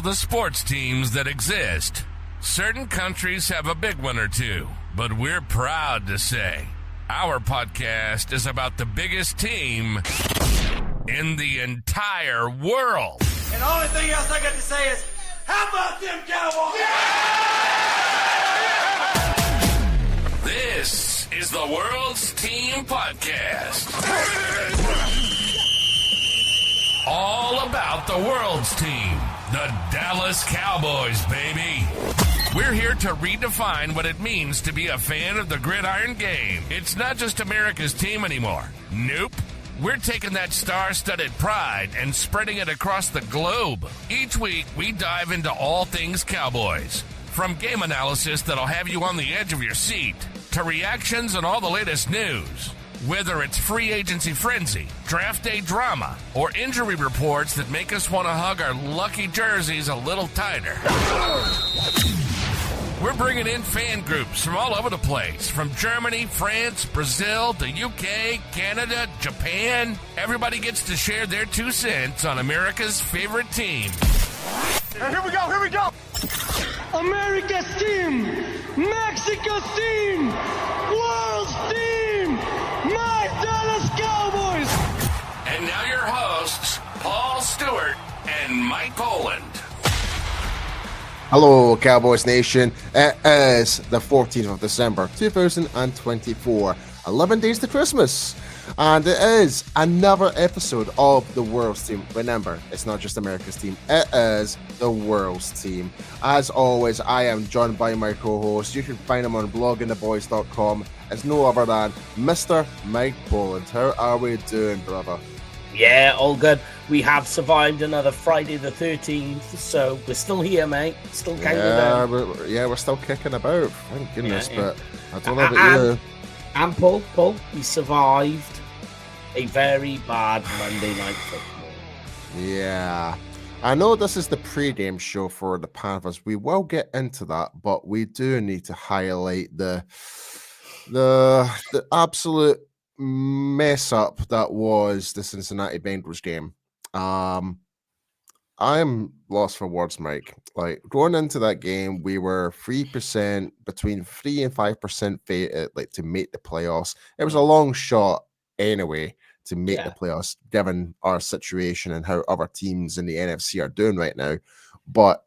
the sports teams that exist. Certain countries have a big one or two, but we're proud to say our podcast is about the biggest team in the entire world. And the only thing else I got to say is, how about them Cowboys? Yeah! This is the World's Team Podcast. All about the world's team, the Dallas Cowboys, baby. We're here to redefine what it means to be a fan of the gridiron game. It's not just America's team anymore. Nope. We're taking that star-studded pride and spreading it across the globe. Each week, we dive into all things Cowboys. From game analysis that'll have you on the edge of your seat, to reactions and all the latest news. Whether it's free agency frenzy, draft day drama, or injury reports that make us want to hug our lucky jerseys a little tighter. We're bringing in fan groups from all over the place, from Germany, France, Brazil, the UK, Canada, Japan. Everybody gets to share their 2 cents on America's favorite team. Here we go. America's team, Mexico's team, world's team, my Dallas Cowboys. And now your hosts, Paul Stewart and Mike Poland. Hello, Cowboys Nation. It is the 14th of December, 2024. 11 days to Christmas. And it is another episode of the World's Team. Remember, it's not just America's team. It is the World's Team. As always, I am joined by my co-host. You can find him on bloggingtheboys.com. It's no other than Mr. Mike Poland. How are we doing, brother? Yeah, all good. We have survived another Friday the 13th, so we're still here, mate. Still counting down. We're still kicking about. Thank goodness, yeah. But I don't know about you. And Paul, we survived a very bad Monday night football. Yeah. I know this is the pre-game show for the Panthers. We will get into that, but we do need to highlight the absolute mess up that was the Cincinnati Bengals game. I'm lost for words, Mike. Like, going into that game, we were 3%, between 3 and 5% like to make the playoffs. It was a long shot anyway to make the playoffs, given our situation and how other teams in the NFC are doing right now. But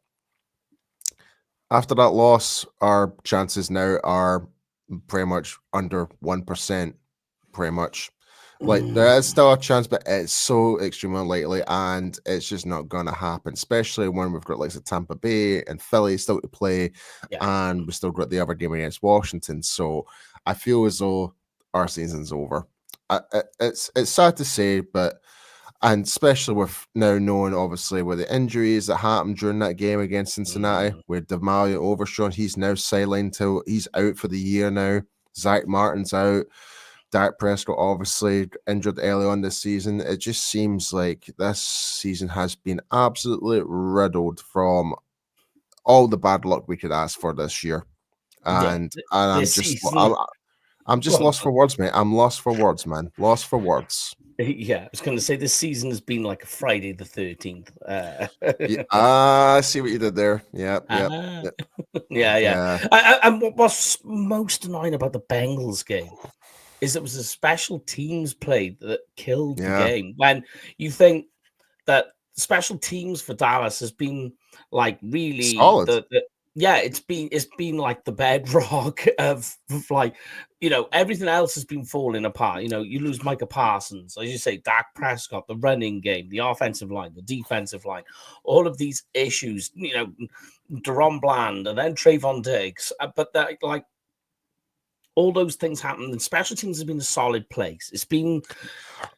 after that loss, our chances now are pretty much under 1%, pretty much. Like, there is still a chance, but it's so extremely unlikely, and it's just not going to happen, especially when we've got like Tampa Bay and Philly still to play, and we still got the other game against Washington. So I feel as though our season's over. It's sad to say, but, and especially with now knowing, obviously, with the injuries that happened during that game against Cincinnati, with DeMario Overshawn, he's now sidelined till he's out for the year now. Zach Martin's out. Dak Prescott obviously injured early on this season. It just seems like this season has been absolutely riddled from all the bad luck we could ask for this year. And I'm just lost for words, mate. I'm lost for words, man. Lost for words. Yeah, I was going to say this season has been like a Friday the 13th. I see what you did there. Yeah. And what's most annoying about the Bengals game is it was a special teams play that killed the game. When you think that special teams for Dallas has been like really solid. It's been like the bedrock of like, you know, everything else has been falling apart. You know, you lose Micah Parsons, as you say, Dak Prescott, the running game, the offensive line, the defensive line, all of these issues, you know, Deron Bland and then Trayvon Diggs. But that, like, all those things happened, and special teams has been a solid place. It's been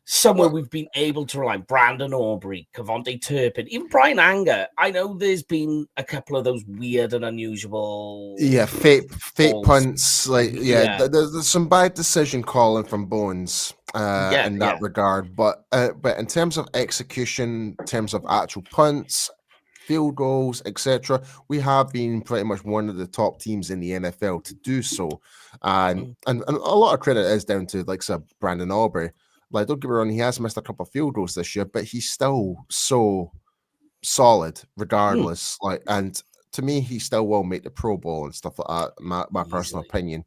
somewhere we've been able to rely on. Brandon Aubrey, Kevontae Turpin, even Brian Anger. I know there's been a couple of those weird and unusual... fake punts. Like, there's some bad decision calling from Bones in that regard. But in terms of execution, in terms of actual punts, field goals, etc., we have been pretty much one of the top teams in the NFL to do so. And a lot of credit is down to, like, Brandon Aubrey. Like, don't get me wrong, he has missed a couple of field goals this year, but he's still so solid regardless. Like, and to me, he still will make the Pro Bowl and stuff like that. My personal opinion.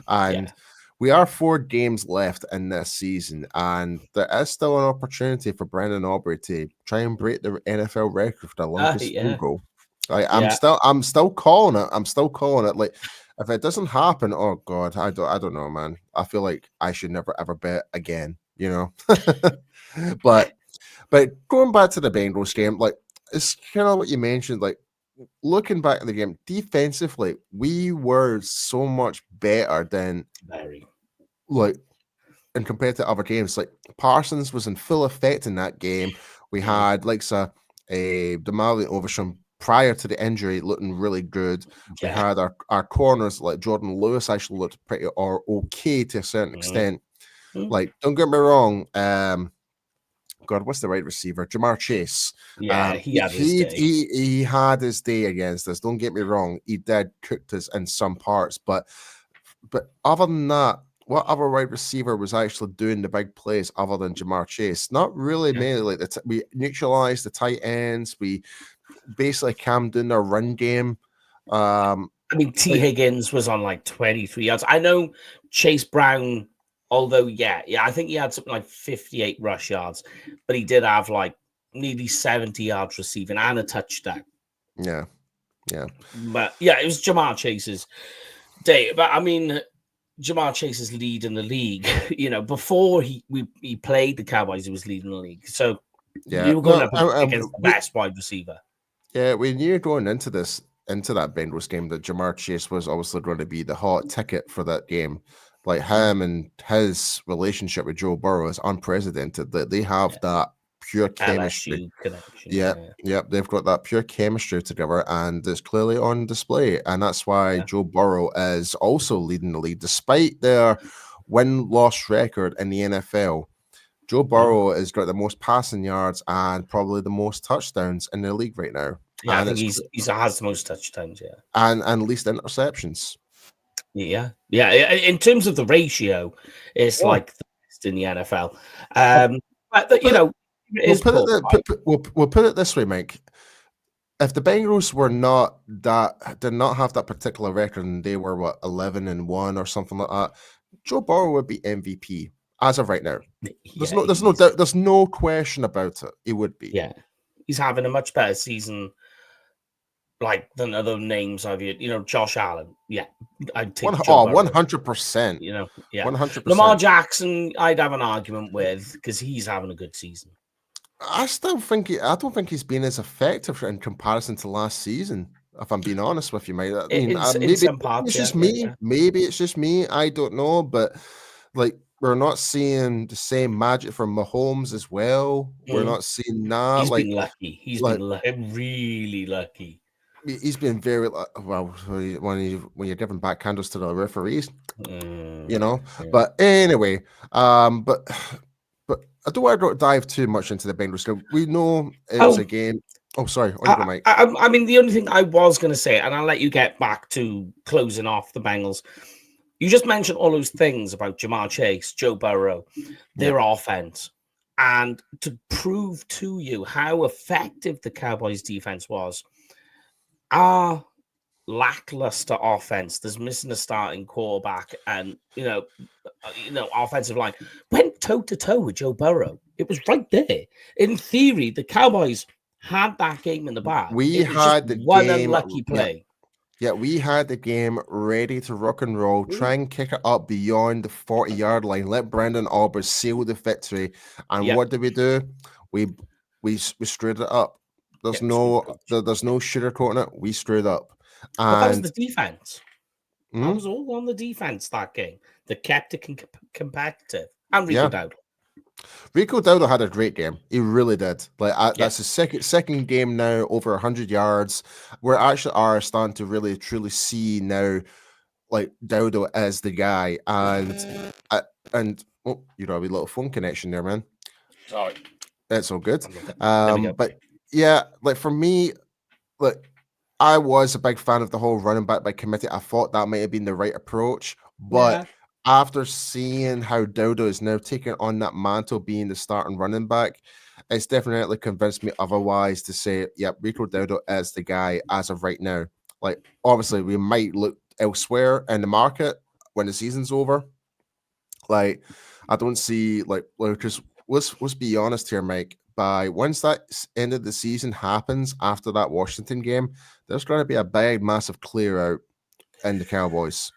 And we are 4 games left in this season, and there is still an opportunity for Brendan Aubrey to try and break the NFL record for the longest field goal. Like, I'm still calling it. I'm still calling it. Like, if it doesn't happen, oh God, I don't know, man. I feel like I should never ever bet again, you know. But going back to the Bengals game, like, it's kind of what you mentioned, like, looking back at the game, defensively, we were so much better than like, and compared to other games. Like, Parsons was in full effect in that game. We had like a Damali Overshown prior to the injury looking really good. We had our corners like Jordan Lewis actually looked pretty or okay to a certain extent. Like, don't get me wrong, God, what's the right receiver? Jamar Chase. Yeah, he had his day. He had his day against us. Don't get me wrong. He did cooked us in some parts, but other than that, what other wide receiver was actually doing the big plays other than Jamar Chase? Not really many. Like, we neutralized the tight ends. We basically calmed down their run game. I mean, T. Higgins was on like 23 yards. I know Chase Brown, although, I think he had something like 58 rush yards, but he did have like nearly 70 yards receiving and a touchdown. Yeah. But it was Jamar Chase's day. But I mean, Jamar Chase is leading the league. You know, before he played the Cowboys, he was leading the league. So you were going up against the best wide receiver. Yeah, we knew going into that Bengals game that Jamar Chase was obviously going to be the hot ticket for that game. Like, him and his relationship with Joe Burrow is unprecedented. That they have that pure chemistry. Yeah, they've got that pure chemistry together, and it's clearly on display. And that's why Joe Burrow is also leading the league, despite their win-loss record in the NFL. Joe Burrow has got the most passing yards and probably the most touchdowns in the league right now. Yeah, I think he has the most touchdowns. Yeah, and least interceptions. Yeah. In terms of the ratio, it's like the best in the NFL. But you know, we'll put it this way, Mike. If the Bengals did not have that particular record, and they were 11-1 or something like that, Joe Burrow would be MVP as of right now. There's no doubt. There's no question about it. He would be. Yeah, he's having a much better season, like, than other names I've heard. You know, Josh Allen. Yeah, I'd take 100%. You know, 100%. Lamar Jackson, I'd have an argument with because he's having a good season. I don't think he's been as effective in comparison to last season. If I'm being honest with you, mate. I mean, maybe it's just me. Maybe it's just me. I don't know, but like, we're not seeing the same magic from Mahomes as well. We're not seeing that. He's been lucky. He's been really lucky. He's been very well when you're giving back candles to the referees, you know. Yeah. But anyway, but I don't want to dive too much into the Bengals game. We know it's a game. Oh, sorry. Mike. I mean, the only thing I was going to say, and I'll let you get back to closing off the Bengals. You just mentioned all those things about Jamar Chase, Joe Burrow, their offense. And to prove to you how effective the Cowboys defense was, our lackluster offense, there's missing a starting quarterback, and you know, offensive line went toe-to-toe with Joe Burrow. It was right there. In theory, the Cowboys had that game in the bag. We had the one unlucky play. Yeah, we had the game ready to rock and roll, try and kick it up beyond the 40-yard line, let Brendan Aubrey seal the victory. And what did we do? We screwed it up. There's no sugarcoating it. We screwed up. But that was the defense. That was all on the defense that game that kept it competitive. And Rico Dowdle. Rico Dowdle had a great game. He really did. Like, that's his second game now, over 100 yards. We actually are starting to really truly see now, like, Dowdle as the guy. And you know, a little phone connection there, man. Sorry, that's all good. But yeah, like, for me, like, I was a big fan of the whole running back by committee. I thought that might have been the right approach, but after seeing how Dodo is now taking on that mantle being the starting running back, it's definitely convinced me otherwise to say, yep, Rico Dodo is the guy as of right now. Like, obviously, we might look elsewhere in the market when the season's over. Like, I don't see because let's be honest here, Mike. By once that end of the season happens after that Washington game, there's going to be a big, massive clear out in the Cowboys.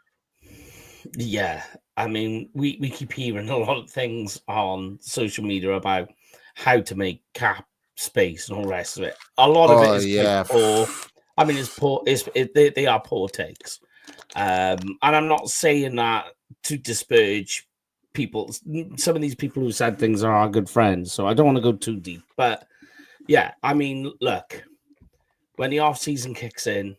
Yeah, I mean, we keep hearing a lot of things on social media about how to make cap space and all the rest of it. A lot of it is poor. I mean, it's poor. They are poor takes, and I'm not saying that to disparage people. Some of these people who said things are our good friends, so I don't want to go too deep. But yeah, I mean, look, when the off season kicks in,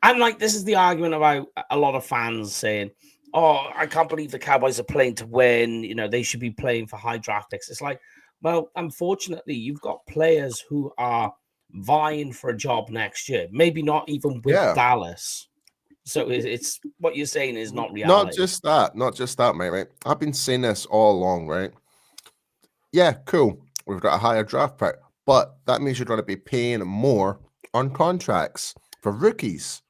and like this is the argument about a lot of fans saying, "Oh, I can't believe the Cowboys are playing to win. You know, they should be playing for high draft picks." It's like, well, unfortunately, you've got players who are vying for a job next year, maybe not even with Dallas. So it's what you're saying is not reality. Not just that, mate, right? I've been saying this all along, right? Yeah, cool. We've got a higher draft pick, but that means you're going to be paying more on contracts for rookies.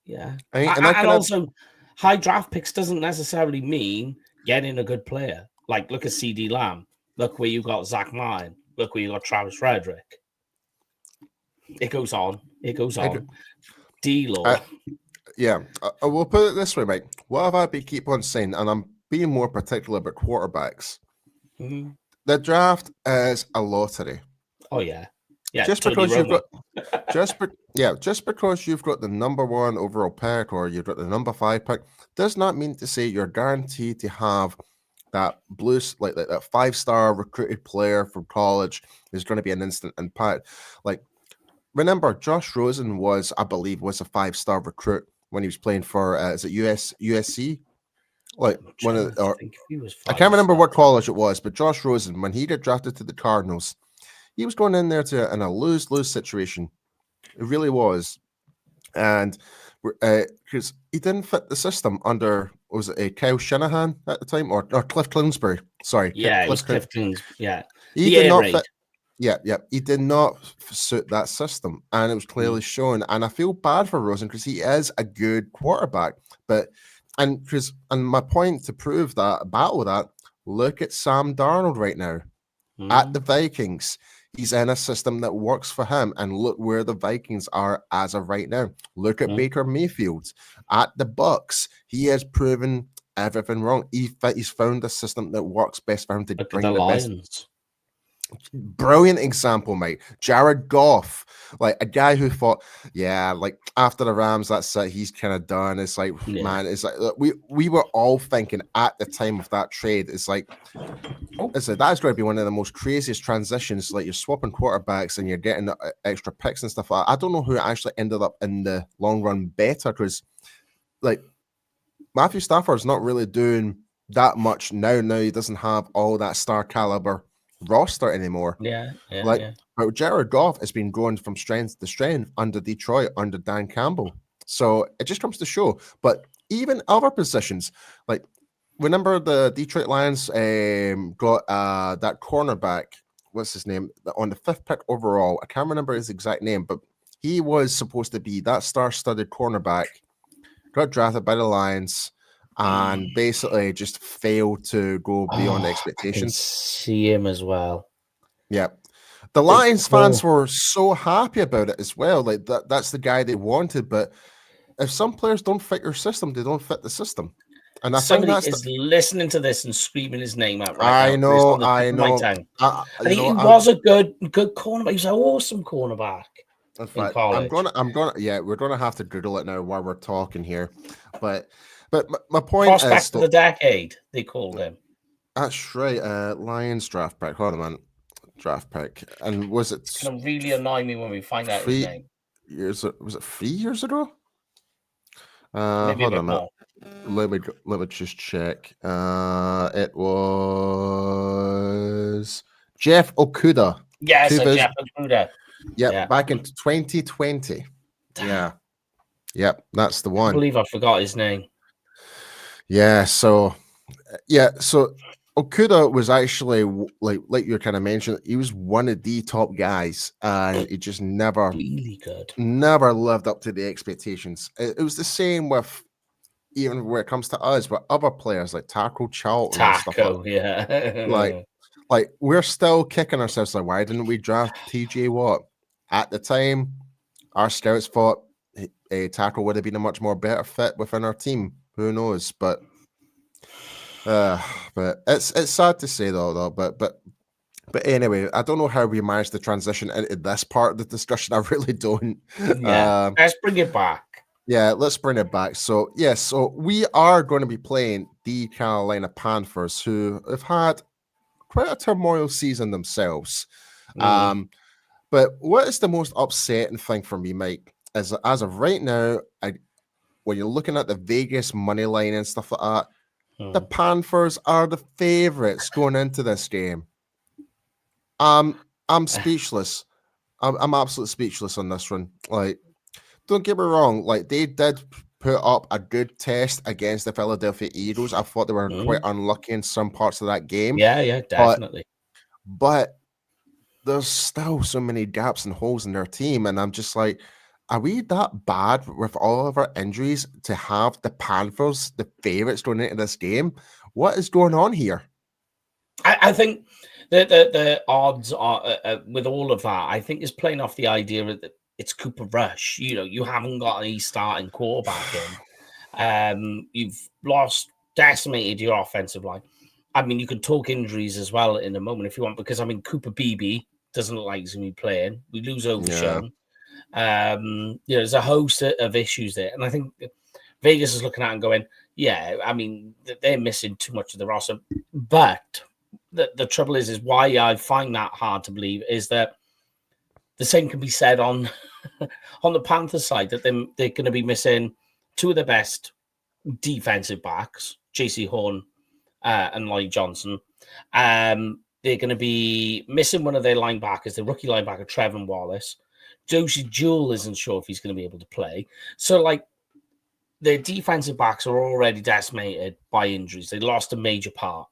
Yeah. And also, high draft picks doesn't necessarily mean getting a good player. Like, look at CD Lamb. Look where you got Zach Martin. Look where you got Travis Frederick. It goes on. D-Law. Yeah. I will put it this way, mate. What have I keep on saying, and I'm being more particular about quarterbacks. Mm-hmm. The draft is a lottery. Oh, yeah. Yeah, just because you've got just because you've got the number 1 overall pick or you've got the number 5 pick does not mean to say you're guaranteed to have that like that 5-star recruited player from college is going to be an instant impact. Like, remember, Josh Rosen was a 5-star recruit when he was playing for is it USC? Like I can't remember what college it was, but Josh Rosen, when he got drafted to the Cardinals, he was going in there in a lose-lose situation. It really was. And because he didn't fit the system under, was it Kyle Shanahan at the time or Cliff Clinsbury? Sorry. Yeah, it was Cliff Clinsbury. Yeah. He did not fit. Yeah. He did not suit that system. And it was clearly shown. And I feel bad for Rosen because he is a good quarterback. And my point to prove that, battle that, look at Sam Darnold right now at the Vikings. He's in a system that works for him, and look where the Vikings are as of right now. Look at Baker Mayfield at the Bucks. He has proven everything wrong. He's found a system that works best for him to bring the best. Brilliant example, mate. Jared Goff, like a guy who thought, like after the Rams, that's it. He's kind of done. It's like, man, it's like we were all thinking at the time of that trade. It's like, that's going to be one of the most craziest transitions. Like you're swapping quarterbacks and you're getting extra picks and stuff like that. I don't know who actually ended up in the long run better because, like, Matthew Stafford's not really doing that much now. Now he doesn't have all that star caliber roster anymore. But Jared Goff has been going from strength to strength under Detroit under Dan Campbell. So it just comes to show. But even other positions, like remember the Detroit Lions got that cornerback, what's his name, on the 5th pick overall. I can't remember his exact name, but he was supposed to be that star-studded cornerback, got drafted by the Lions, and basically just failed to go beyond expectations. I can see him as well. Yeah. The Lions fans were so happy about it as well. Like that's the guy they wanted. But if some players don't fit your system, they don't fit the system. And I Somebody think is listening to this and screaming his name out right now. I know. He was a good cornerback. He was an awesome cornerback. In fact, we're gonna have to Google it now while we're talking here. But my point Prospect is of the decade, they called him. That's right. Lions draft pick. Hold on, man. Draft pick. And was it? It's gonna really annoy me when we find out his name. Was it 3 years ago? Maybe hold a bit on, more. Let me just check. It was Jeff Okuda. Yes, Jeff Okuda. Yeah, back in 2020. Yeah. Yep, that's the one. I believe I forgot his name. So Okuda was actually like you kind of mentioned, he was one of the top guys, and he just Really good. never lived up to the expectations. It was the same with even when it comes to us, but other players like Taco Charlton and stuff Taco, yeah. like we're still kicking ourselves like, why didn't we draft TJ Watt? At the time, our scouts thought a Taco would have been a much more better fit within our team. Who knows? But it's sad to say though. But anyway, I don't know how we managed to transition into this part of the discussion. I really don't. Yeah, let's bring it back. Yeah, let's bring it back. So, yes, so we are going to be playing the Carolina Panthers, who have had quite a turmoil season themselves. But what is the most upsetting thing for me, Mike, is that as of right now, when you're looking at the Vegas money line and stuff like that, the Panthers are the favorites going into this game. I'm speechless. I'm absolutely speechless on this one. Like, don't get me wrong, like they did put up a good test against the Philadelphia Eagles. I thought they were quite unlucky in some parts of that game. Yeah, definitely. But there's still so many gaps and holes in their team, and I'm just like, are we that bad with all of our injuries to have the Panthers, the favorites, going into this game? What is going on here? I think the odds are with all of that. I think is playing off the idea that it's Cooper Rush. You know, you haven't got any starting quarterback in. You've decimated your offensive line. I mean, you could talk injuries as well in a moment if you want, because I mean, Cooper Beebe doesn't look like he's going to be playing. We lose Overshown. There's a host of issues there, and I think Vegas is looking at it and going, yeah, I mean, they're missing too much of the roster. But the trouble is why I find that hard to believe is that the same can be said on the Panthers side, that they're going to be missing two of the best defensive backs, JC Horn and Lloyd Johnson. They're going to be missing one of their linebackers, the rookie linebacker, Trevor Wallace. Josie Jewell isn't sure if he's going to be able to play. So, like, their defensive backs are already decimated by injuries. They lost a major part.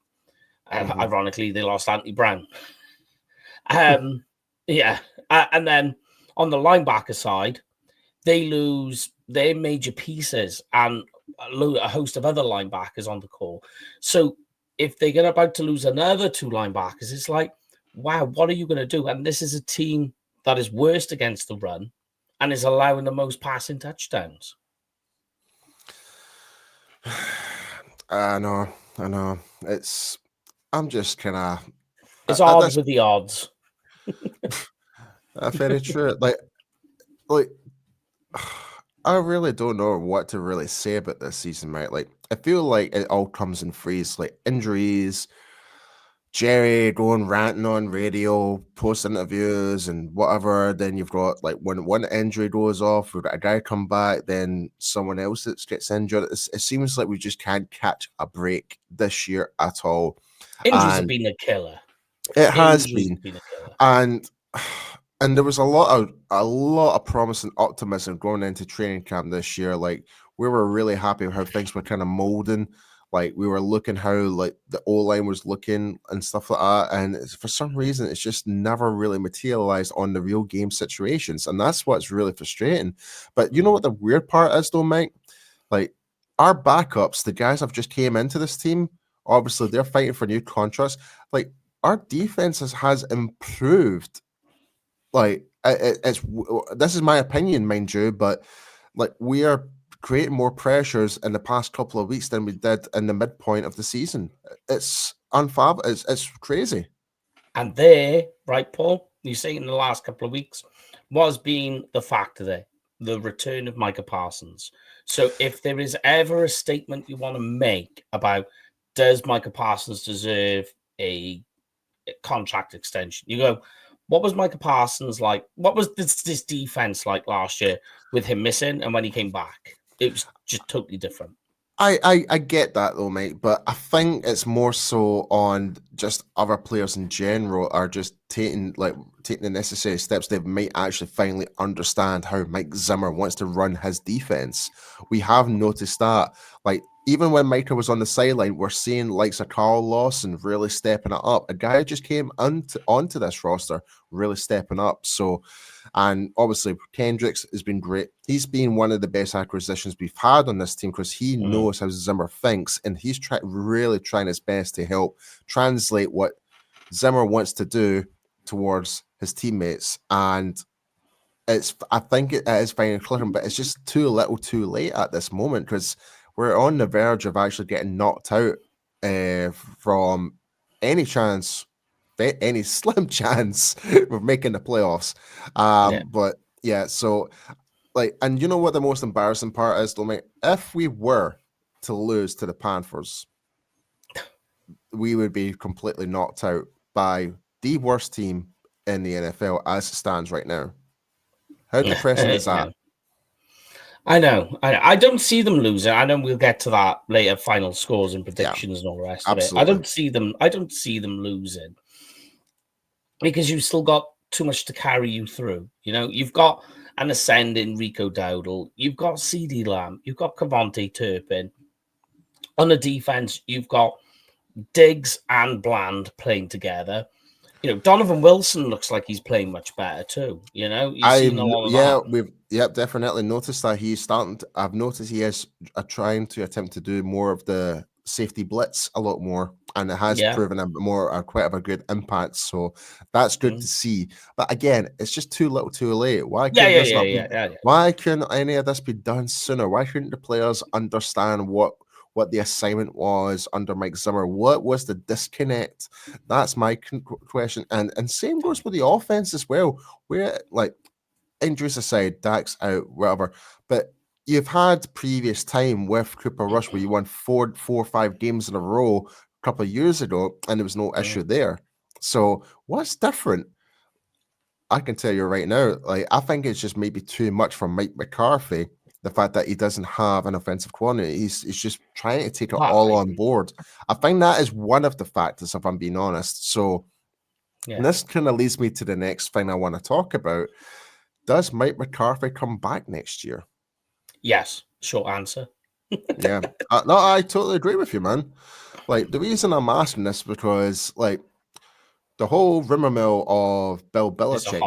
Ironically, they lost Anthony Brown. Yeah. And then on the linebacker side, they lose their major pieces and a host of other linebackers on the call. So if they get about to lose another two linebackers, it's like, wow, what are you going to do? And this is a team that is worst against the run and is allowing the most passing touchdowns. I know. I'm just kind of... It's odds with the odds. Very true. Like, I really don't know what to really say about this season, right? Like, I feel like it all comes in threes, like injuries, Jerry going ranting on radio, post interviews and whatever. Then you've got like when one injury goes off, we've got a guy come back, then someone else that gets injured. It seems like we just can't catch a break this year at all. Injuries have been a killer. It has been. And there was a lot of promise and optimism going into training camp this year. Like, we were really happy with how things were kind of molding. Like, we were looking how like the O-line was looking and stuff like that. And for some reason, it's just never really materialized on the real game situations. And that's what's really frustrating. But you know what the weird part is though, Mike? Like, our backups, the guys that just came into this team, obviously they're fighting for new contracts. Like, our defense has improved. Like, it's this is my opinion, mind you, but like, we are creating more pressures in the past couple of weeks than we did in the midpoint of the season. It's unfathomable. It's crazy. And there, right, Paul, you say in the last couple of weeks was being the factor there, the return of Micah Parsons. So if there is ever a statement you want to make about does Micah Parsons deserve a contract extension, you go, what was Micah Parsons like? What was this defense like last year with him missing? And when he came back, it was just totally different. I get that though, mate, but I think it's more so on just other players in general are just taking the necessary steps. They might actually finally understand how Mike Zimmer wants to run his defense. We have noticed that, like, even when Micah was on the sideline, we're seeing likes of Carl Lawson really stepping it up. A guy who just came onto this roster, really stepping up. So, and obviously Kendricks has been great. He's been one of the best acquisitions we've had on this team because he knows how Zimmer thinks, and he's really trying his best to help translate what Zimmer wants to do towards his teammates. And I think it is fine clicking, but it's just too little too late at this moment because we're on the verge of actually getting knocked out from any chance, any slim chance of making the playoffs. But yeah, so like, and you know what the most embarrassing part is, Dominic? If we were to lose to the Panthers, we would be completely knocked out by the worst team in the NFL as it stands right now. How depressing is that? I know. I don't see them losing. I know we'll get to that later, final scores and predictions and all the rest of it. I don't see them losing because you've still got too much to carry you through. You know, you've got an ascending Rico Dowdle, you've got CeeDee Lamb, you've got Kevontae Turpin. On the defense, you've got Diggs and Bland playing together. You know, Donovan Wilson looks like he's playing much better too. You know, we've definitely noticed that he's starting. I've noticed he is trying to attempt to do more of the safety blitz a lot more, and it has proven quite of a good impact. So that's good to see. But again, it's just too little, too late. Why can't Why couldn't any of this be done sooner? Why couldn't the players understand what the assignment was under Mike Zimmer? What was the disconnect? That's my question. And same goes with the offense as well. Where, like, injuries aside, Dak's out, whatever. But you've had previous time with Cooper Rush where you won four or 5 games in a row a couple of years ago, and there was no issue there. So what's different? I can tell you right now, like, I think it's just maybe too much for Mike McCarthy. The fact that he doesn't have an offensive coordinator, he's just trying to take it all on board. I think that is one of the factors, if I'm being honest. So and this kind of leads me to the next thing I want to talk about. Does Mike McCarthy come back next year? Yes. Short answer. Yeah. No, I totally agree with you, man. Like, the reason I'm asking this because, like, the whole rumor mill of Bill Belichick,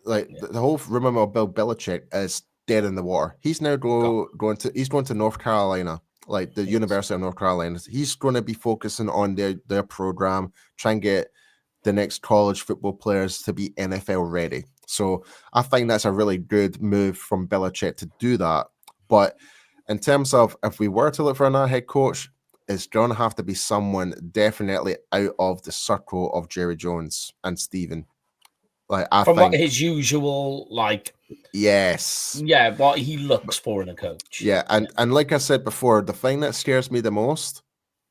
the whole rumor mill of Bill Belichick is dead in the water. He's now going to North Carolina, like the University of North Carolina. He's going to be focusing on their program, try and get the next college football players to be NFL ready. So I think that's a really good move from Belichick to do that. But in terms of if we were to look for another head coach, it's going to have to be someone definitely out of the circle of Jerry Jones and Steven. Like, I think what his usual, like, what he looks for in a coach. And like I said before, the thing that scares me the most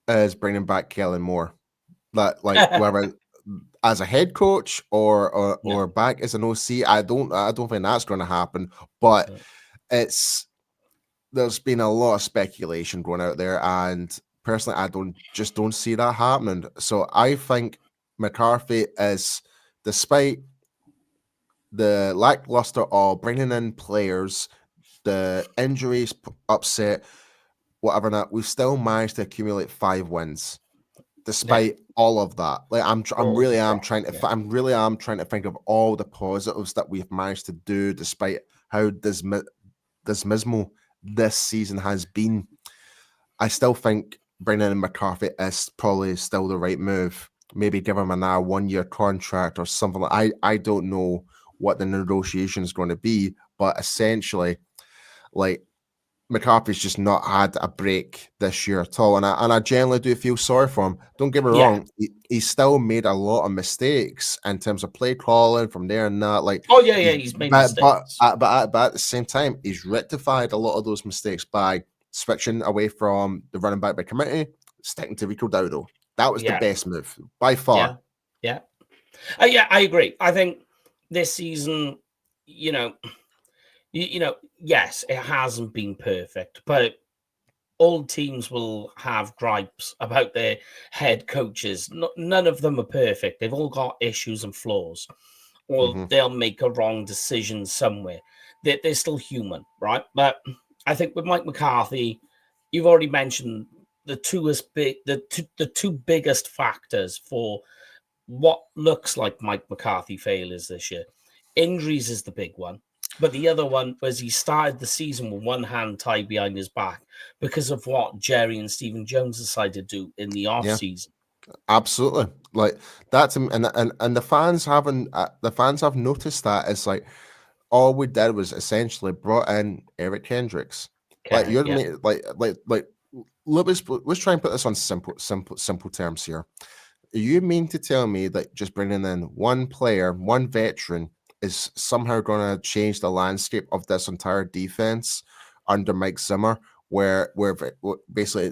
is bringing back Kellen Moore. That, like, whether as a head coach or back as an OC, I don't think that's going to happen. But there's been a lot of speculation going out there, and personally, I don't see that happening. So I think McCarthy is, despite the lackluster of bringing in players, the injuries upset, whatever not, we've still managed to accumulate 5 wins despite all of that. Like, I'm really trying to think of all the positives that we've managed to do despite how dismal this season has been. I still think bringing in McCarthy is probably still the right move. Maybe give him a 1-year contract or something. I don't know what the negotiation is going to be, but essentially, like, McCarthy's just not had a break this year at all, and I generally do feel sorry for him. Don't get me wrong; he still made a lot of mistakes in terms of play calling from there and that. Like, he's made mistakes, but at the same time, he's rectified a lot of those mistakes by switching away from the running back by committee, sticking to Rico Dowdle. That was the best move by far. Yeah, I agree. I think this season, you know, yes, it hasn't been perfect, but all teams will have gripes about their head coaches. None of them are perfect. They've all got issues and flaws, or they'll make a wrong decision somewhere. They're still human, right? But I think with Mike McCarthy, you've already mentioned the two biggest factors for what looks like Mike McCarthy failures this year. Injuries is the big one. But the other one was he started the season with one hand tied behind his back because of what Jerry and Stephen Jones decided to do in the offseason. Absolutely. Like that's and the fans have noticed that. It's like all we did was essentially brought in Eric Hendricks. Like let's try and put this on simple terms here. You mean to tell me that just bringing in one player, one veteran, is somehow going to change the landscape of this entire defense under Mike Zimmer, where basically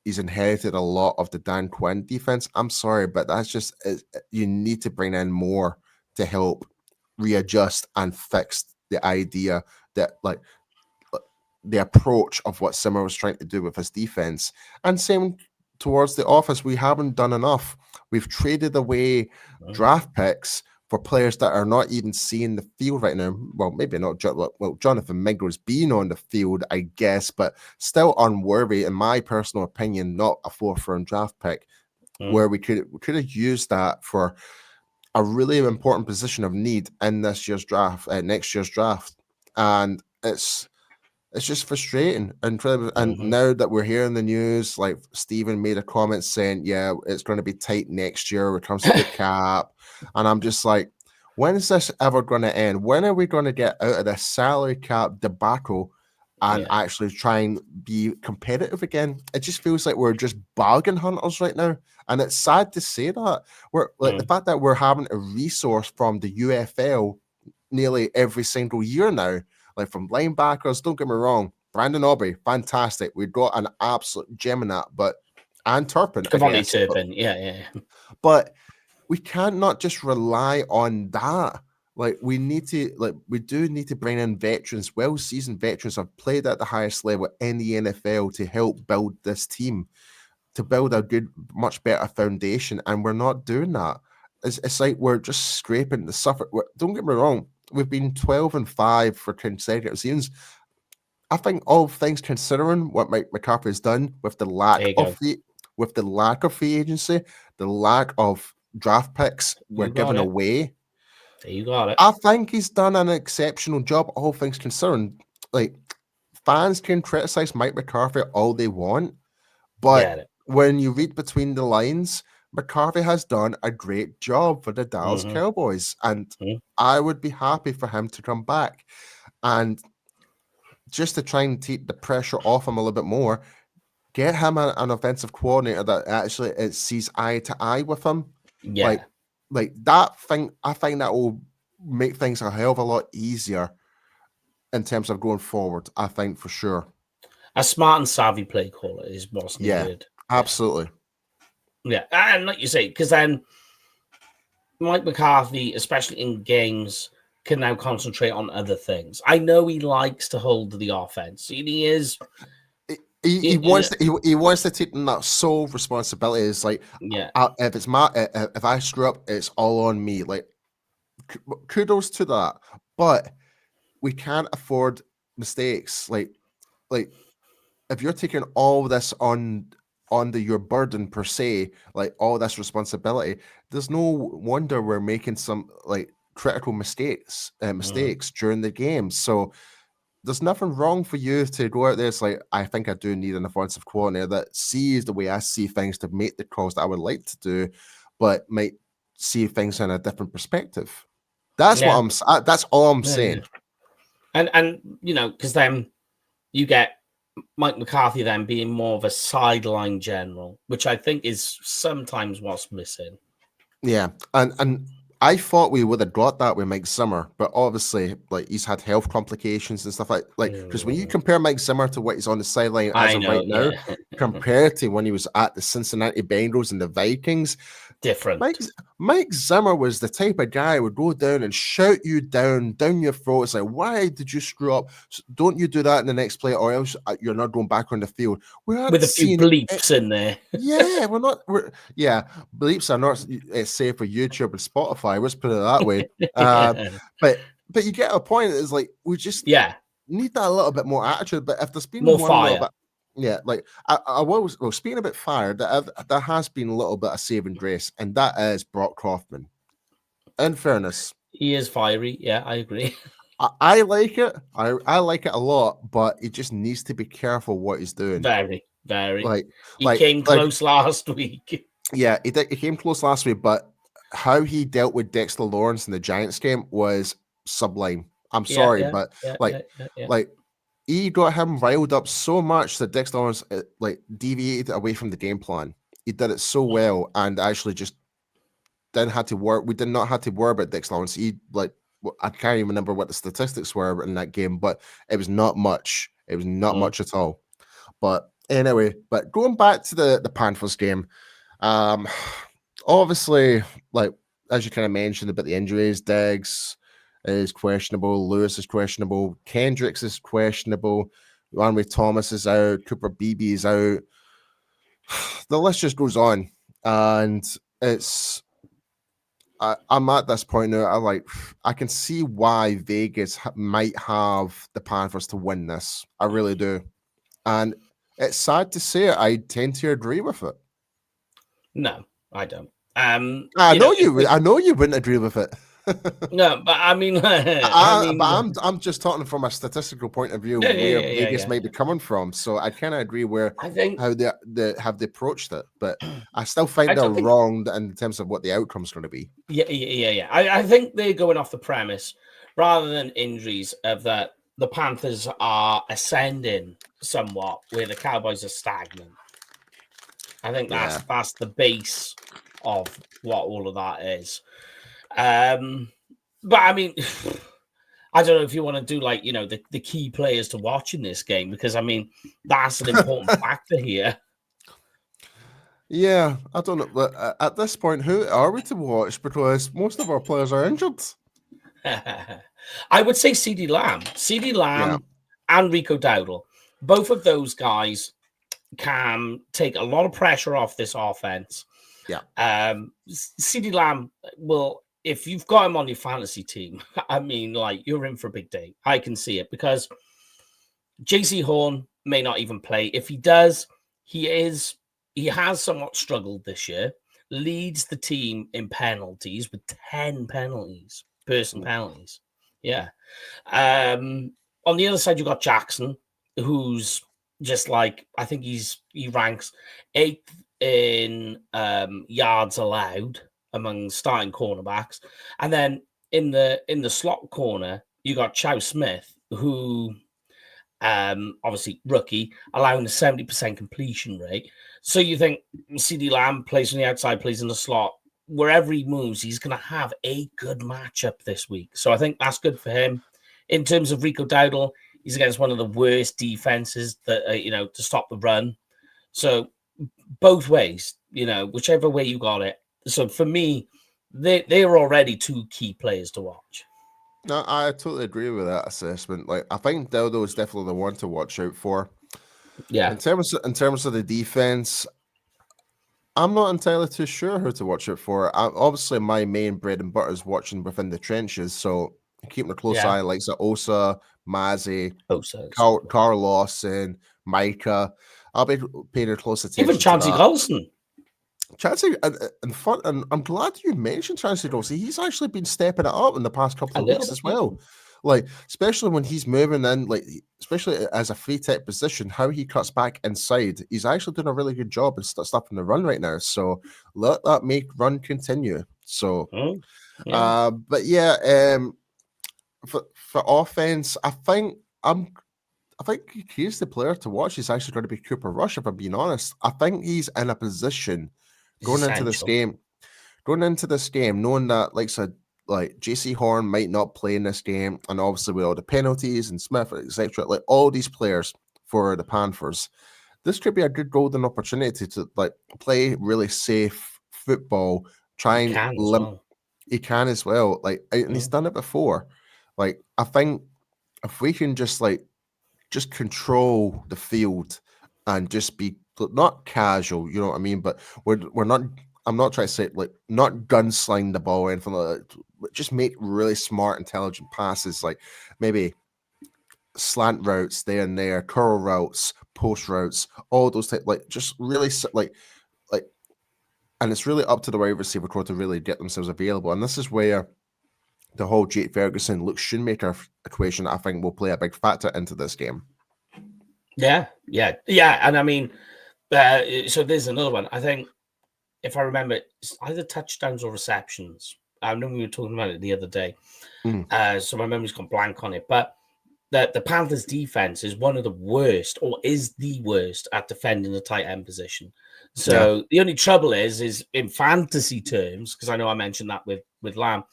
he's inherited a lot of the Dan Quinn defense? I'm sorry, but that's just you need to bring in more to help readjust and fix the idea that like the approach of what Zimmer was trying to do with his defense. And same towards the offense, we haven't done enough. We've traded away draft picks for players that are not even seeing the field right now. Well, maybe not. Well, Jonathan Mingo's being on the field, I guess, but still unworthy, in my personal opinion, not a 4th-round draft pick, where we could have used that for a really important position of need in this year's draft, next year's draft. And it's just frustrating. And now that we're hearing the news, like Stephen made a comment saying, yeah, it's going to be tight next year when it comes to the cap. And I'm just like, when is this ever going to end? When are we going to get out of the salary cap debacle and actually try and be competitive again? It just feels like we're just bargain hunters right now. And it's sad to say that. We're like the fact that we're having a resource from the UFL nearly every single year now. Like from linebackers, don't get me wrong, Brandon Aubrey, fantastic. We've got an absolute gem in that, and Turpin. Yeah. But we can't not just rely on that. Like we do need to bring in veterans, well-seasoned veterans who have played at the highest level in the NFL to help build this team, to build a good, much better foundation. And we're not doing that. It's like we're just scraping the surface. Don't get me wrong. We've been 12-5 for consecutive seasons. I think all things considering what Mike McCarthy has done with the lack of free agency, the lack of draft picks we're giving away. You got it. I think he's done an exceptional job, all things considered. Like fans can criticize Mike McCarthy all they want, but when you read between the lines, McCarthy has done a great job for the Dallas Cowboys, and I would be happy for him to come back. And just to try and take the pressure off him a little bit more, get him an offensive coordinator that actually sees eye to eye with him. Yeah. Like that thing, I think that will make things a hell of a lot easier in terms of going forward, I think for sure. A smart and savvy play caller is what's needed. Absolutely. Yeah, and like you say, because then Mike McCarthy, especially in games, can now concentrate on other things. I know he likes to hold the offense. He is. He wants to take that sole responsibility. It's like, if I screw up, it's all on me. Like, kudos to that. But we can't afford mistakes. Like if you're taking all this on your burden per se, like all this responsibility, there's no wonder we're making some like critical mistakes during the game. So there's nothing wrong for you to go out there. It's like, I think I do need an offensive coordinator that sees the way I see things to make the calls that I would like to do, but might see things in a different perspective. That's that's all I'm saying. And you know, because then you get Mike McCarthy then being more of a sideline general, which I think is sometimes what's missing. Yeah, and I thought we would have got that with Mike Zimmer, but obviously, like he's had health complications and stuff like because when you compare Mike Zimmer to what he's on the sideline as of right now, compared to when he was at the Cincinnati Bengals and the Vikings, different. Mike Zimmer was the type of guy who would go down and shout you down your throat. It's like, why did you screw up? Don't you do that in the next play, or else you're not going back on the field. With a few bleeps in there. Yeah, bleeps are not safe for YouTube and Spotify. Let's put it that way. But you get a point. It's like we just need that a little bit more attitude. But if there's been more fire. Yeah, like I was speaking about fire, there has been a little bit of saving grace, and that is Brock Hoffman. In fairness, He is fiery. Yeah, I agree. I like it. I like it a lot, but he just needs to be careful what he's doing. Very, very. Like, He came close last week. Yeah, he came close last week, but how he dealt with Dexter Lawrence in the Giants game was sublime. I'm sorry, but like he got him riled up so much that Dexter Lawrence like deviated away from the game plan. He did it so well, and actually just didn't have to work. We did not have to worry about Dexter Lawrence. He I can't even remember what the statistics were in that game, but it was not much. It was not much at all. But anyway, going back to the Panthers game, obviously, like as you kind of mentioned about the injuries, Diggs is questionable, Lewis is questionable, Kendricks is questionable, Randy Thomas is out, Cooper Beebe is out. The list just goes on, and it's. I'm at this point now. I can see why Vegas might have the Panthers to win this. I really do, and it's sad to say it. I tend to agree with it. No, I don't. I know you wouldn't agree with it. No, but I mean, I'm just talking from a statistical point of view where Vegas might be coming from. So I kind of agree how they have approached it, but I still find they're wrong in terms of what the outcome's going to be. Yeah. I think they're going off the premise rather than injuries of that the Panthers are ascending somewhat, where the Cowboys are stagnant. I think that's the base of what all of that is. But I mean, I don't know if you want to do the key players to watch in this game, because I mean that's an important factor here. Yeah, I don't know. But at this point, who are we to watch? Because most of our players are injured. I would say CeeDee Lamb and Rico Dowdle. Both of those guys can take a lot of pressure off this offense. Yeah. CeeDee Lamb will. If you've got him on your fantasy team, I mean, you're in for a big day. I can see it, because JC Horn may not even play. If he does, he has somewhat struggled this year, leads the team in penalties with 10 penalties, penalties. Yeah. On the other side, you've got Jackson, who's just I think he ranks 8th in yards allowed among starting cornerbacks. And then in the slot corner, you got Chow Smith, who obviously rookie, allowing a 70% completion rate. So you think CeeDee Lamb plays on the outside, plays in the slot. Wherever he moves, he's going to have a good matchup this week. So I think that's good for him. In terms of Rico Dowdle, he's against one of the worst defenses that to stop the run. So both ways, whichever way you got it. So for me, they are already two key players to watch. No, I totally agree with that assessment. I think Dowdle is definitely the one to watch out for. Yeah. In terms of the defense, I'm not entirely too sure who to watch out for. Obviously, my main bread and butter is watching within the trenches, so keeping a close eye, like Osa, Mazzy, Carl Lawson, Micah. I'll be paying a close attention. Even Chauncey Golson. Chancey, and I'm glad you mentioned Chancey Golson. He's actually been stepping it up in the past couple of weeks as well. Especially when he's moving in, especially as a free tech position, how he cuts back inside. He's actually doing a really good job of stopping the run right now. So let that run continue. So, for offense, I think he's the player to watch. He's actually going to be Cooper Rush, if I'm being honest. I think he's in a position going into this game, knowing that JC Horn might not play in this game, and obviously with all the penalties and Smith, etc., all these players for the Panthers, this could be a good golden opportunity to play really safe football. Try and he can as well. And he's done it before. I think if we can just control the field and just be not casual, you know what I mean? But we're not. I'm not trying to say not gunsling the ball or anything like that. Just make really smart, intelligent passes, maybe slant routes there and there, curl routes, post routes, all those type, like just really like, and it's really up to the wide receiver core to really get themselves available. And this is where the whole Jake Ferguson, Luke Schoonmaker equation, I think, will play a big factor into this game. Yeah. And I mean, so there's another one. I think, if I remember, it's either touchdowns or receptions. I know we were talking about it the other day. So my memory's gone blank on it. But the Panthers defense is one of the worst, or is the worst, at defending the tight end position. So the only trouble is in fantasy terms, because I know I mentioned that with Lamb,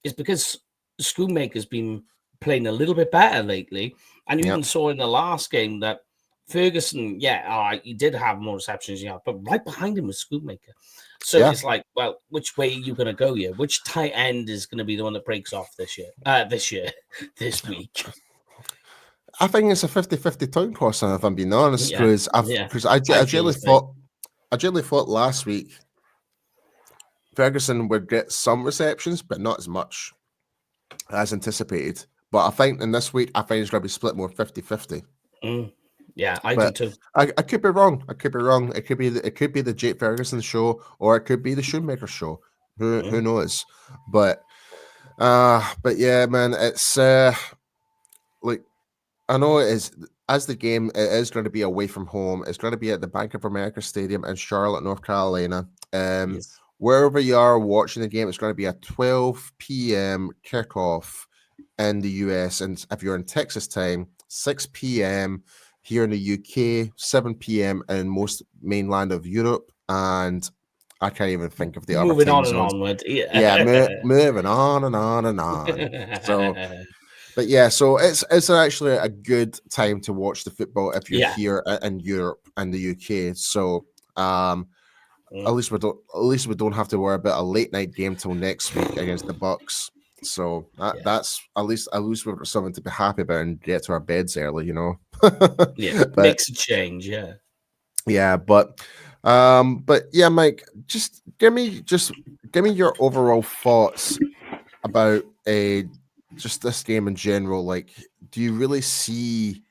is because Schoonmaker's been playing a little bit better lately. And you even saw in the last game that Ferguson, he did have more receptions, but right behind him was Schoonmaker. So it's like, well, which way are you going to go here? Which tight end is going to be the one that breaks off this week? I think it's a 50-50 coin toss, if I'm being honest, because I generally thought last week Ferguson would get some receptions, but not as much as anticipated. But I think in this week, I think it's going to be split more 50-50. Yeah, I do too. I could be wrong. It could be the Jake Ferguson show, or it could be the Shoemaker show. Who knows? But yeah, man, it's like, I know it is, as the game, it is going to be away from home. It's going to be at the Bank of America Stadium in Charlotte, North Carolina. Wherever you are watching the game, it's going to be a 12 p.m. kickoff in the US. And if you're in Texas time, 6 p.m. here in the UK, 7 p.m. in most mainland of Europe. And I can't even think of the other moving on zones. And onward. Moving on and on and on. So... But yeah, so it's actually a good time to watch the football if you're here in Europe and the UK. So at least we don't have to worry about a late night game till next week against the Bucks. So that's at least we've got something to be happy about and get to our beds early, you know. Makes a change, Yeah, but yeah, Mike, just give me your overall thoughts about just this game in general. Like, do you really see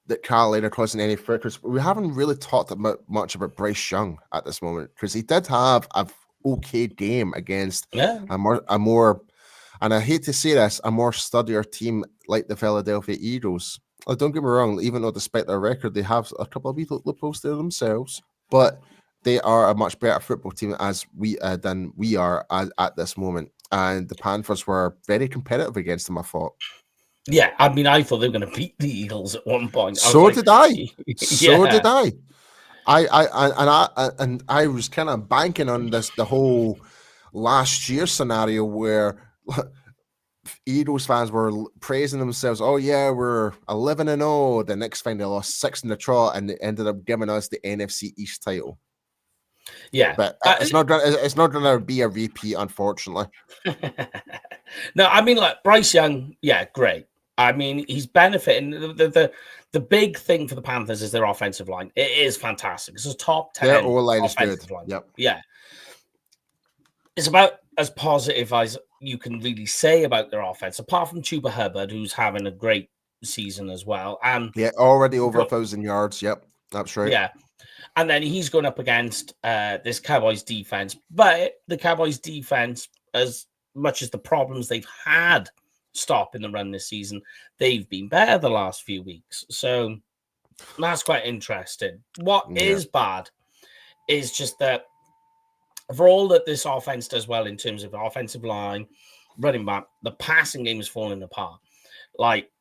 that Carolina causing any threat? Because we haven't really talked much about Bryce Young at this moment, because he did have an okay game against a more, and I hate to say this, a more studdier team like the Philadelphia Eagles. Don't get me wrong, even though despite their record, they have a couple of loopholes to themselves, but they are a much better football team than we are at this moment. And the Panthers were very competitive against them, I thought. Yeah, I mean, I thought they were going to beat the Eagles at one point. So did I. I was kind of banking on the whole last year scenario where Eagles fans were praising themselves. Oh yeah, we're 11-0. The next thing they lost 6 in the trot, and they ended up giving us the NFC East title. Yeah, but it's not gonna be a repeat, unfortunately. No, I mean, like Bryce Young, great. I mean, he's benefiting. The big thing for the Panthers is their offensive line. It is fantastic. It's a top 10. Their O-line is good. Yep. Yeah, it's about as positive as you can really say about their offense, apart from Chuba Hubbard, who's having a great season as well. And already over 1,000 yards. Yep, that's right. Yeah. And then he's going up against this Cowboys defense. But the Cowboys defense, as much as the problems they've had stopping the run this season, they've been better the last few weeks. So that's quite interesting. What is bad is just that for all that this offense does well in terms of offensive line, running back, the passing game is falling apart. Like,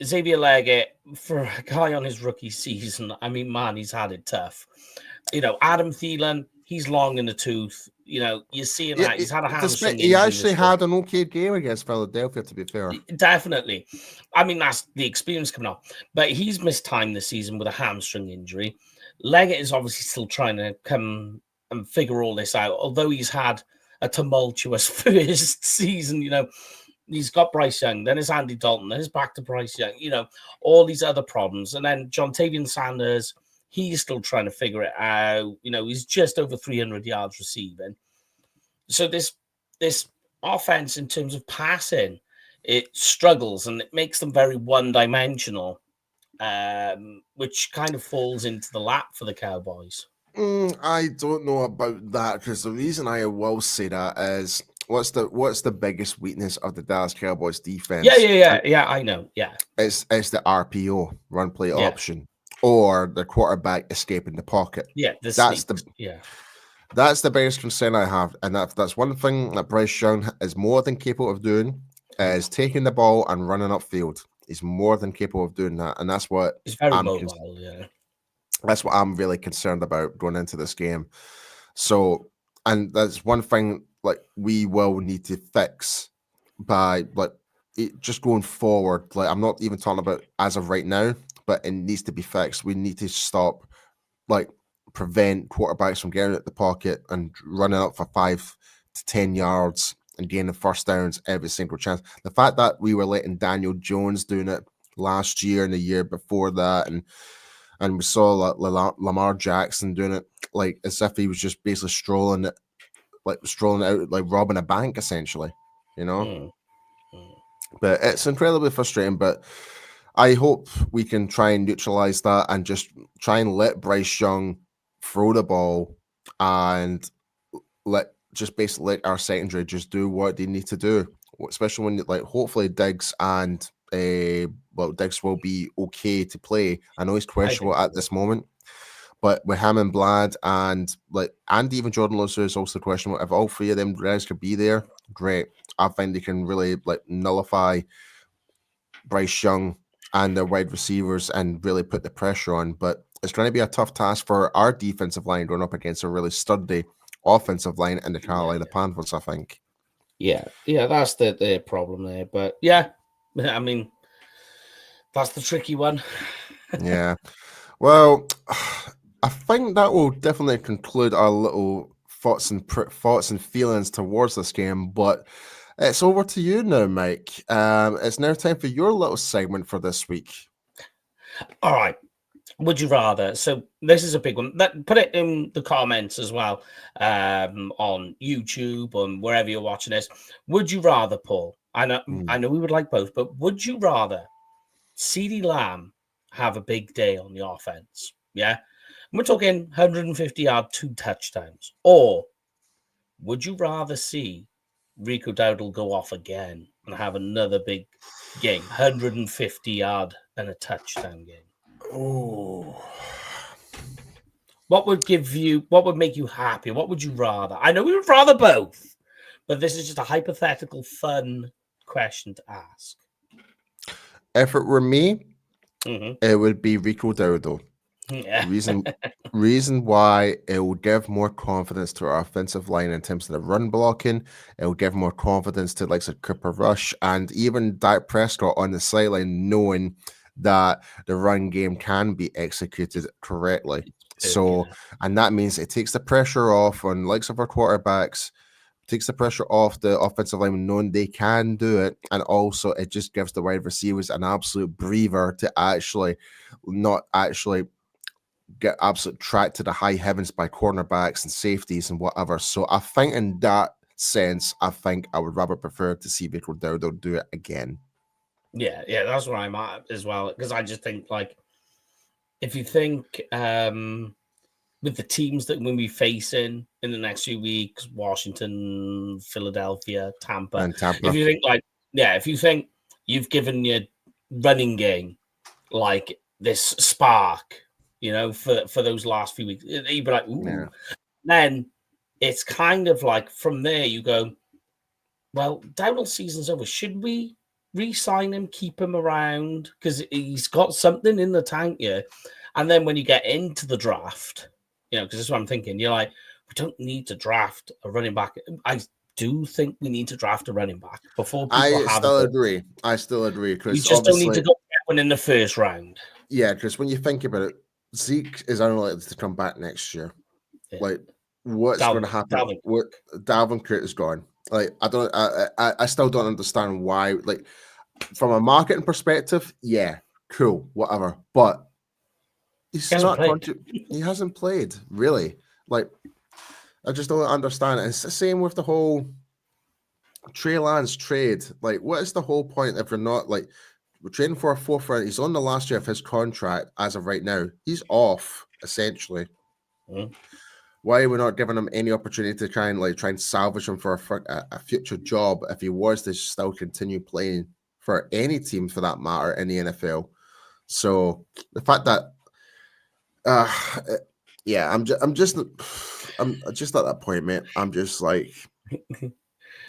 Xavier Leggett, for a guy on his rookie season, I mean, man, he's had it tough. You know, Adam Thielen, he's long in the tooth. You know, you're seeing that. He's had a hamstring. He actually had an okay game against Philadelphia, to be fair. Definitely. I mean, that's the experience coming up. But he's missed time this season with a hamstring injury. Leggett is obviously still trying to come and figure all this out, although he's had a tumultuous first season, you know. He's got Bryce Young, then it's Andy Dalton, then it's back to Bryce Young, you know, all these other problems. And then Jontavian Sanders, he's still trying to figure it out. You know, he's just over 300 yards receiving. So this offense, in terms of passing, it struggles and it makes them very one-dimensional. which kind of falls into the lap for the Cowboys. I don't know about that, because the reason I will say that is what's the biggest weakness of the Dallas Cowboys defense? Yeah. I know. Yeah, it's the RPO, run play Yeah. option, or the quarterback escaping the pocket. yeah. That's the biggest concern I have, and that's one thing that Bryce Young is more than capable of doing, is taking the ball and running upfield. He's more than capable of doing that, and that's what It's very mobile. that's what I'm really concerned about going into this game. So, and that's one thing like we will need to fix by just going forward. Like, I'm not even talking about as of right now, but it needs to be fixed. We need to stop, prevent quarterbacks from getting at the pocket and running up for 5 to 10 yards and gaining first downs every single chance. The fact that we were letting Daniel Jones doing it last year and the year before that, and we saw Lamar Jackson doing it like as if he was just basically strolling out, like robbing a bank, essentially, But it's incredibly frustrating. But I hope we can try and neutralize that and just try and let Bryce Young throw the ball and basically let our secondary just do what they need to do, especially when hopefully Diggs and Diggs will be okay to play. I know he's questionable at this moment, but with him and Blad and even Jordan Lewis is also questionable. If all three of them guys could be there, great. I think they can really nullify Bryce Young and their wide receivers and really put the pressure on. But it's going to be a tough task for our defensive line going up against a really sturdy offensive line in the Carolina Panthers, I think. Yeah, that's the problem there. But yeah, I mean, that's the tricky one. Yeah. Well, I think that will definitely conclude our little thoughts and feelings towards this game. But it's over to you now, Mike. It's now time for your little segment for this week. All right. Would you rather? So this is a big one. Put it in the comments as well, on YouTube or wherever you're watching this. Would you rather, Paul? I know we would like both, but would you rather CeeDee Lamb have a big day on the offense? Yeah, we're talking 150 yard, 2 touchdowns, or would you rather see Rico Dowdle go off again and have another big game, 150 yard and a touchdown game? Oh, what would make you happy? What would you rather? I know we would rather both, but this is just a hypothetical, fun question to ask. If it were me, it would be Rico Dowdle. Yeah. Reason why it will give more confidence to our offensive line in terms of the run blocking. It will give more confidence to Cooper Rush and even Dak Prescott on the sideline, knowing that the run game can be executed correctly. And that means it takes the pressure off on likes of our quarterbacks, takes the pressure off the offensive line, knowing they can do it. And also it just gives the wide receivers an absolute breather to not get absolute tracked to the high heavens by cornerbacks and safeties and whatever. So I think in that sense, I would rather prefer to see Rico Dowdle do it again. Yeah, that's where I'm at as well. Because I just think, if you think with the teams that we'll be facing in the next few weeks, Washington, Philadelphia, Tampa. If you think you've given your running game this spark, for those last few weeks, you'd be like, ooh. Yeah. Then it's kind of from there you go, well, Dowdle's season's over. Should we re-sign him, keep him around? Because he's got something in the tank here. And then when you get into the draft, because that's what I'm thinking, you're like, we don't need to draft a running back. I do think we need to draft a running back before people I still agree. You just don't need to go get one in the first round. Yeah, because when you think about it, Zeke is unlikely to come back next year. Yeah. What's going to happen? Dalvin Cook is gone. I still don't understand why. From a marketing perspective, yeah, cool, whatever. But he hasn't played, really. I just don't understand it. It's the same with the whole Trey Lance trade. What is the whole point if you're not we're trading for a 4th round. He's on the last year of his contract as of right now. He's off, essentially. Mm. Why are we not giving him any opportunity to try and salvage him for a future job if he was to still continue playing for any team for that matter in the NFL? So the fact that, yeah, I'm just at that point, mate. I'm just like,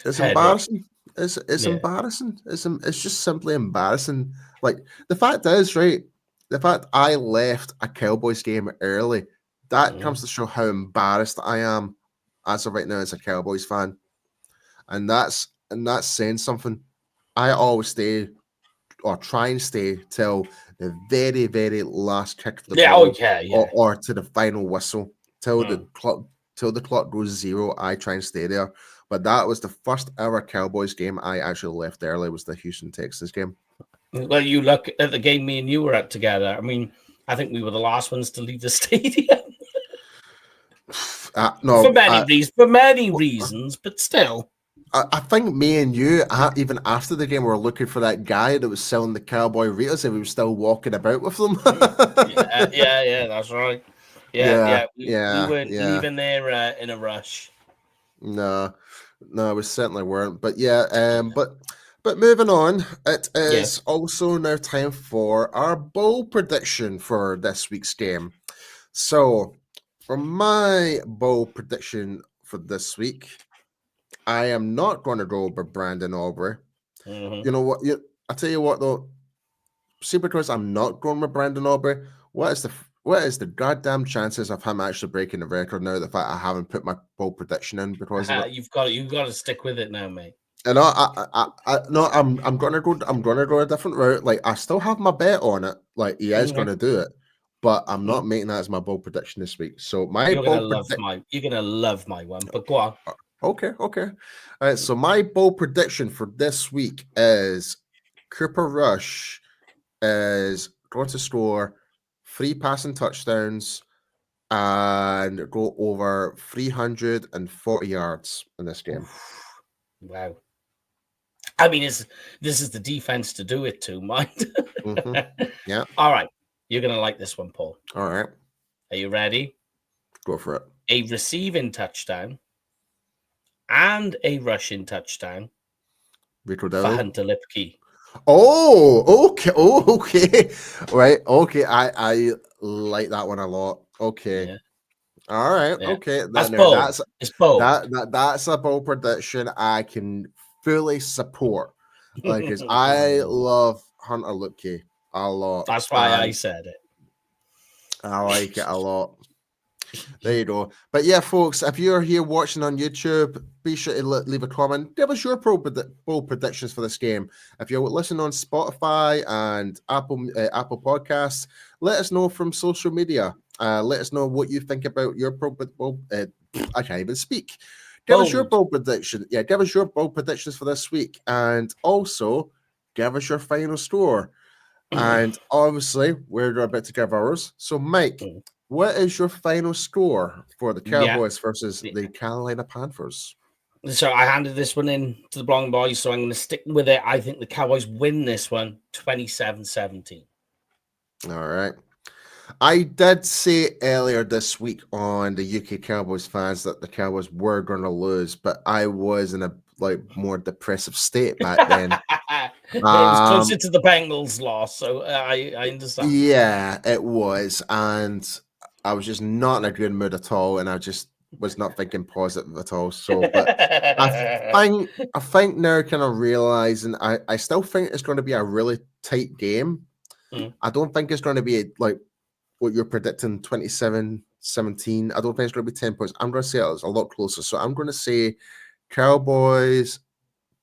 it's embarrassing. It's embarrassing. It's just simply embarrassing. Like the fact is, right? The fact I left a Cowboys game early, that comes to show how embarrassed I am as of right now as a Cowboys fan, and that's saying something. I always stay or try and stay till the very, very last kick of the ball, or to the final whistle, till the clock goes 0. I try and stay there. But that was the first ever Cowboys game I actually left early. Was the Houston Texans game. Well, you look at the game me and you were at together. I mean, I think we were the last ones to leave the stadium. No, for many reasons, but still. I think me and you, even after the game, were looking for that guy that was selling the Cowboy Raiders, and we were still walking about with them. yeah, that's right. We weren't leaving there in a rush. No, we certainly weren't. But yeah, but moving on, it is also now time for our bowl prediction for this week's game. So, for my bowl prediction for this week, I am not going to go over Brandon Aubrey. Mm-hmm. You know what? I tell you what, though. See, because I'm not going with Brandon Aubrey, what is the goddamn chances of him actually breaking the record now? The fact I haven't put my bowl prediction in because of it? You've got to stick with it now, mate. And I'm gonna go a different route. Like I still have my bet on it. Like he is gonna do it, but I'm not making that as my bowl prediction this week. So you're gonna love my one. But go on. Okay. All right. So my bold prediction for this week is Cooper Rush is going to score 3 passing touchdowns and go over 340 yards in this game. Wow. I mean, this is the defense to do it to, mind. Mm-hmm. Yeah. All right. You're going to like this one, Paul. All right. Are you ready? Go for it. A receiving touchdown and a rushing touchdown for Hunter Lipke. Oh, okay. Right. Okay. I like that one a lot. Okay. Yeah. All right. Yeah. Okay. That's bold. It's bold. That's a bold prediction I can fully support. Like, because I love Hunter Lipke a lot. That's why I said it. I like it a lot. There you go. But yeah, folks, if you're here watching on YouTube, be sure to leave a comment. Give us your bold predictions for this game. If you're listening on Spotify and Apple Podcasts, let us know from social media. Let us know what you think about your I can't even speak. Give us your bold prediction. Yeah, give us your bold predictions for this week, and also give us your final score. And obviously, we're about to give ours. So, Mike, what is your final score for the Cowboys versus the Carolina Panthers? So I handed this one in to the Blonde Boys, so I'm going to stick with it. I think the Cowboys win this one 27-17. All right. I did say earlier this week on the UK Cowboys fans that the Cowboys were going to lose, but I was in a more depressive state back then. It was closer to the Bengals loss, so I understand. Yeah, it was, and I was just not in a good mood at all, and I just was not thinking positive at all. So, but I think now kind of realizing I still think it's going to be a really tight game. I don't think it's going to be like what you're predicting, 27-17. I don't think it's going to be 10 points. I'm going to say it's a lot closer. So I'm going to say Cowboys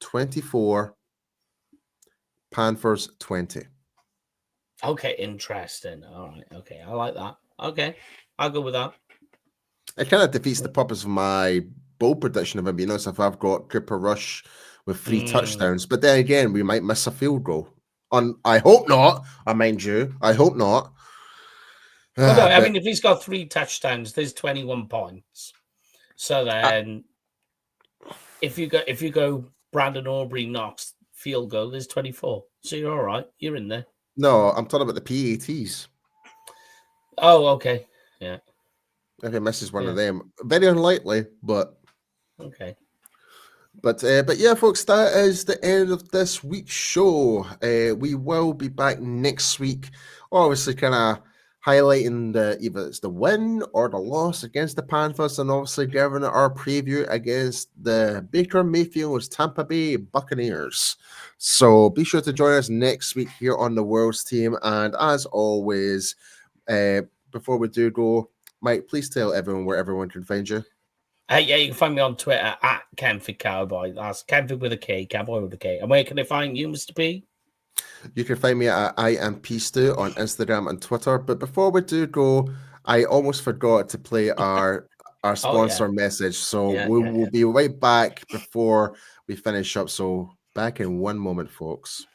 24, Panthers 20. Okay, interesting. All right. Okay, I like that. Okay, I'll go with that. It kind of defeats the purpose of my bold prediction, if I'm being honest, if I've got Cooper Rush with 3 touchdowns. But then again, we might miss a field goal. I hope not. I mind you. I hope not. Well, no, I mean, if he's got 3 touchdowns, there's 21 points. So then, if you go, Brandon Aubrey knocks field goal. There's 24. So you're all right. You're in there. No, I'm talking about the PATs. Oh, okay. Yeah. If he misses one of them, very unlikely, but okay. But yeah, folks, that is the end of this week's show. We will be back next week, obviously kind of highlighting either it's the win or the loss against the Panthers, and obviously giving our preview against the Baker Mayfield's Tampa Bay Buccaneers. So be sure to join us next week here on the World's Team. And as always, before we do go, Mike, please tell everyone where everyone can find you. Yeah, you can find me on Twitter at Canford Cowboy. That's Canford with a K, Cowboy with a K. And where can I find you, Mr. P? You can find me at IamPstew on Instagram and Twitter. But before we do go, I almost forgot to play our sponsor message. So we'll be right back before we finish up. So back in one moment, folks.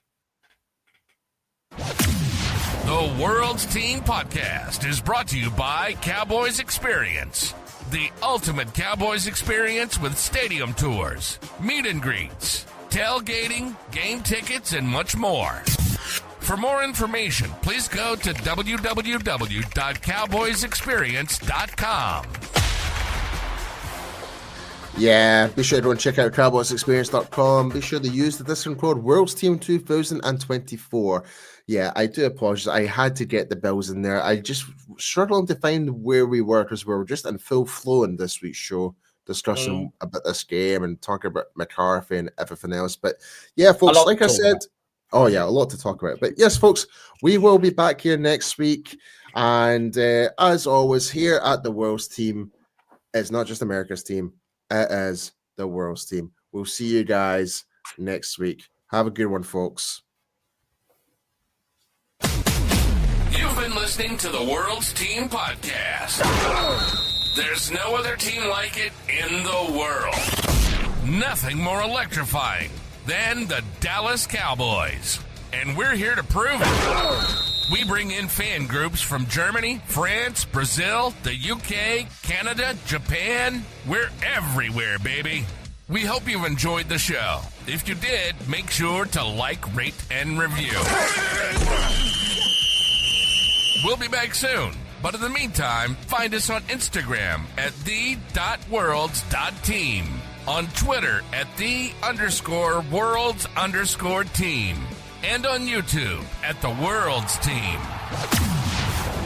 The World's Team Podcast is brought to you by Cowboys Experience. The ultimate Cowboys experience with stadium tours, meet and greets, tailgating, game tickets, and much more. For more information, please go to www.cowboysexperience.com. Yeah, be sure everyone check out cowboysexperience.com. Be sure to use the discount code World's Team 2024. Yeah, I do apologize. I had to get the Bills in there. I just struggling to find where we were because we were just in full flow in this week's show, discussing about this game and talking about McCarthy and everything else. But yeah, folks, like I said, a lot to talk about. But yes, folks, we will be back here next week. And as always, here at the World's Team, it's not just America's team, it is the World's Team. We'll see you guys next week. Have a good one, folks. You've been listening to the World's Team Podcast. There's no other team like it in the world. Nothing more electrifying than the Dallas Cowboys. And we're here to prove it. We bring in fan groups from Germany, France, Brazil, the UK, Canada, Japan. We're everywhere, baby. We hope you've enjoyed the show. If you did, make sure to like, rate, and review. We'll be back soon. But in the meantime, find us on Instagram at the.worlds.team, on Twitter at _worlds_team, and on YouTube at the World's Team.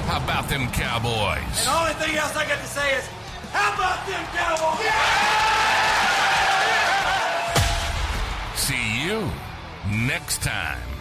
How about them Cowboys? And the only thing else I got to say is, how about them Cowboys? See you next time.